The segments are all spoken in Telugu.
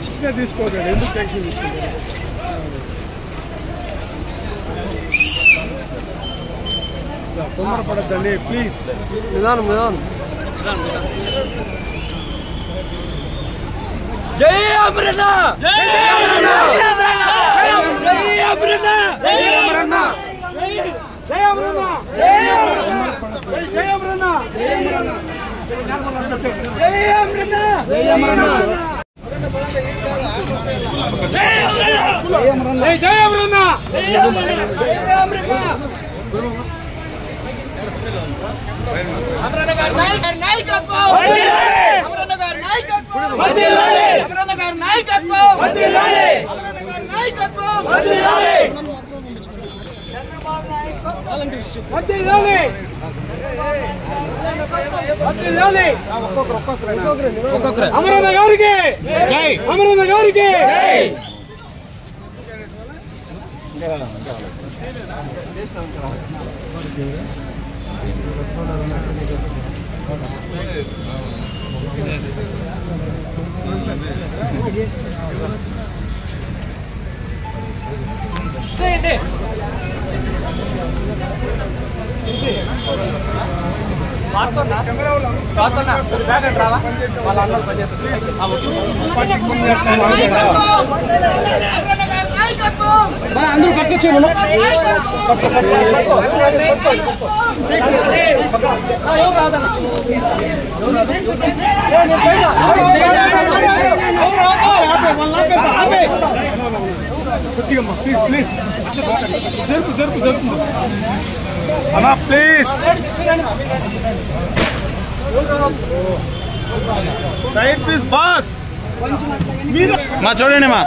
ఇచ్చినా తీసుకోకండి, ఎందుకు టెన్షన్ తీసుకుంటారు? తొందరపడద్దండి ప్లీజ్, నిదానం నిదానం. జై అమరన్న, జై అమరన్న, జై అమరన్న, జై అమరన్న, జై అమరన్న, జై అమరన్న, జై అమరన్న, జై అమరన్న, జై అమరన్న, జై అమరన్న, అమరన్న గారి నాయకత్వం, అమరన్న గారి నాయకత్వం, అమరన్న గారి నాయకత్వం, నాయకత్వం, చంద్రబాబు నాయకత్వం, అమరన్న గారికి జై, అమరన్న గారికి జై. అందరూ పట్టుకొచ్చే ప్లీజ్ ప్లీజ్ జరుపు జరుపు జరుపు అన్నా ప్లీజ్. Side please boss. మీరు మా చూడండి మా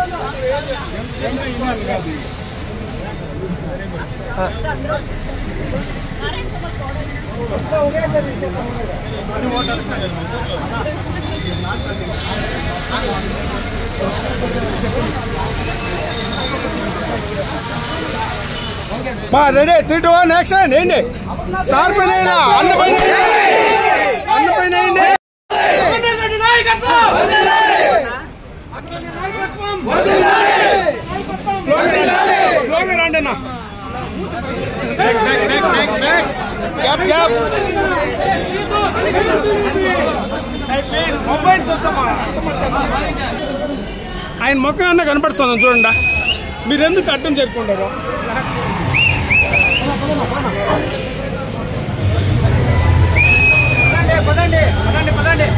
రెడీ 3, 2, 1 యాక్షన్. ఏంటి సార్ పైన అన్న పైన అన్న పైన రండి అన్న. ఆయన ముఖం అన్న కనపడుతుంది చూడండి. మీరెందుకు అడ్డం చేరుకుంటారు? పదండి పదండి పదండి.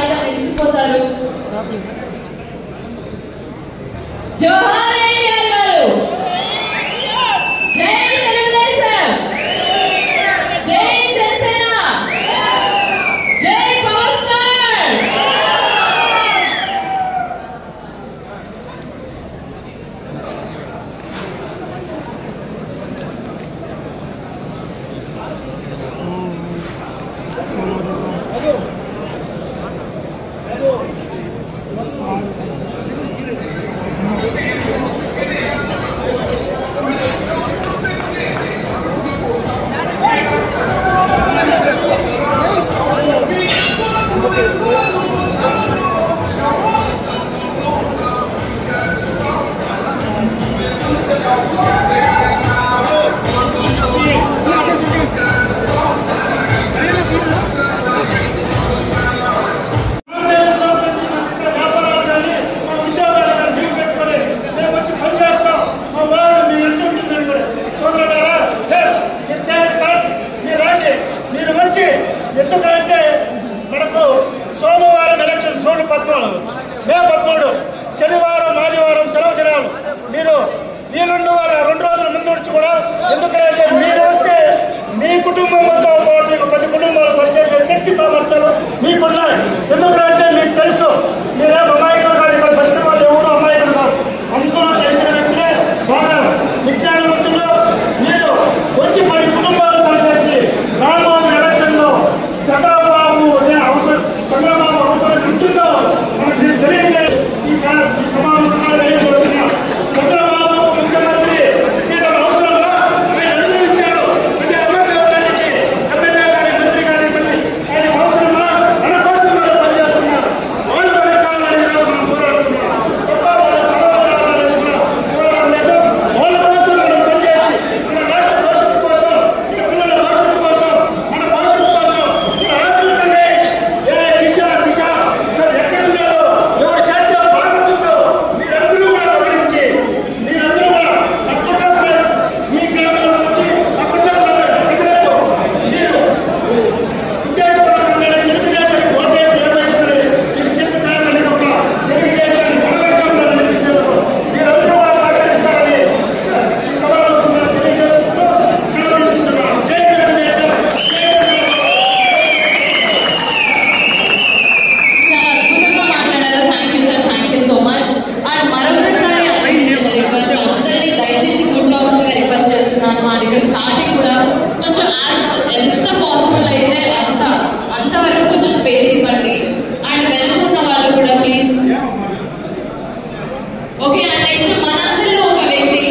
స్థాయిలో నిలిచిపోతారు. జోహార్ ఎన్టీఆర్ గారు, జై తెలుగుదేశం, జై జనసేన, జై పవర్ స్టార్. ఎందుకంటే మనకు సోమవారం ఎలక్షన్ జూన్ 14, మే 13 శనివారం ఆదివారం సెలవు దినాలు. మీరు వీలుండి వాళ్ళ 2 రోజుల ముందు వచ్చి కూడా ఎందుకంటే మీరు వస్తే మీ కుటుంబంతో పాటు 10 కుటుంబాలు సరిచేసే శక్తి సామర్థ్యాలు మీకున్నాయి. ఎందుకంటే మీకు తెలుసు మీరేం అమాయకులు కాదు, ఇక్కడ బతికిన వాళ్ళు ఎవరు అమాయకులు కాదు, అందరూ తెలిసిన వ్యక్తులే, బాగా విజ్ఞానవంతులు. మీరు వచ్చి 10 కుటుంబాలు సరిచేసి రాబోయే ఎలక్షన్ లో చంద్రబాబు అవసరం ఉంటుందో మనకు తెలియలేదు. ఈ సమావేశంలో తెలియజేస్తున్నా చంద్రబాబు ముఖ్యమంత్రి అవసరంగా ఆయన అనుభవించారు. అంటే అమరావతికి ఎమ్మెల్యే కానీ మంత్రి కానీ ఆయన అవసరంగా మన కోసం మనం పనిచేస్తున్నారు. వాళ్ళు పనికాలని మనం పోరాడుతున్నాం తప్ప వాళ్ళ పోరాటం లేదు. వాళ్ళ కోసం మనం పనిచేసి మన రాష్ట్ర భవిష్యత్తు కోసం, మన పిల్లల భవిష్యత్తు కోసం, మన భవిష్యత్తు కోసం ఆంధ్రప్రదేశ్ దిశ ఎక్కడున్నారో ఎవరు చేస్తే బాగుంటుందో మీరందరూ కూడా గమనించి మీరందరూ కూడా అక్కడ మీ గ్రామంలో వచ్చి అక్కడ ప్రజలకు మీరు ఉద్దేశపూర్వకంగా తెలుగుదేశానికి ఓటేసి ఏమైతుంది మీకు చెప్తారని ఒక తెలుగుదేశాన్ని బలవంతంగా నడిపించేందుకు మీరందరూ కూడా సహకరిస్తారని ఈ సభలో తెలియజేసుకుంటూ సెలవు తీసుకుంటున్నాను. జై తెలుగుదేశం, జై చాలా అద్భుతంగా మాట్లాడారు. Thank you sir, thank you so much. And మరొకసారి అందరినీ చిన్న రిక్వెస్ట్, అందరినీ దయచేసి కూర్చోవాల్సిందిగా రిక్వెస్ట్ చేస్తున్నాను. అండ్ ఇక్కడ స్టార్టింగ్ కూడా కొంచెం ఎంత పాసిబుల్ అయితే అంతవరకు కొంచెం స్పేస్ ఇవ్వండి. అండ్ వెనుకున్న వాళ్ళు కూడా ప్లీజ్. ఓకే, అండ్ నెక్స్ట్ మనందరిలో ఒక వ్యక్తి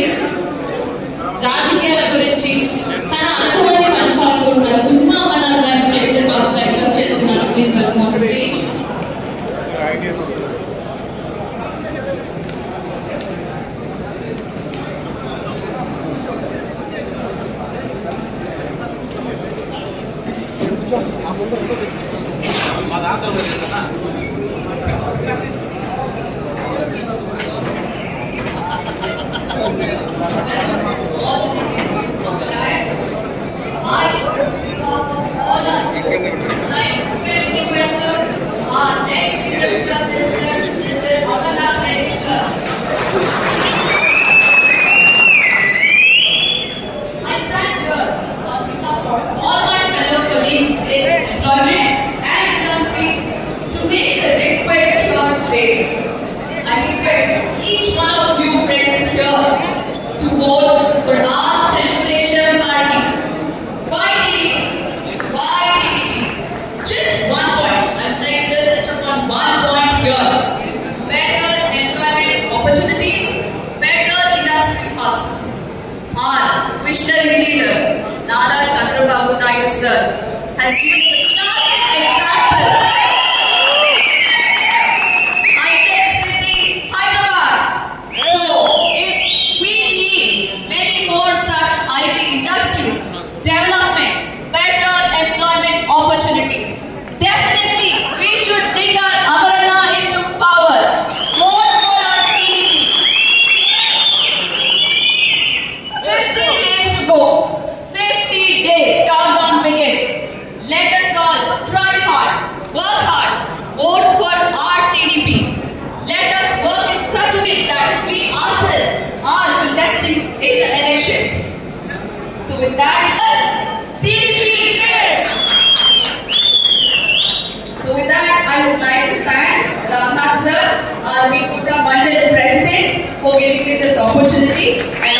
రాజకీయాల గురించి తన అనుభవాన్ని పంచుకోవాలనుకుంటున్నారు. ఉస్మా మనార్ గారి స్టేజ్ కాస్త రిక్వెస్ట్ చేస్తున్నారు. Please welcome on stage. I request each one of you present here to vote for our Telugu Desam party. Why TDP? Why TDP? Just one point. I would like just to touch upon one point here. Better employment opportunities, better industry hubs. Our visionary leader, Nara Chandrababu Naidu sir, has given us a classic example. So, if we need many more such IT industries, development, better employment opportunities, definitely we should bring our Amarana into power. Vote for our TDP. 50 days to go. 50 days countdown begins. Let us with that, TDP. So with that, I would like to thank Ramnath sir, our Vikutta Mandal president, for giving me this opportunity. And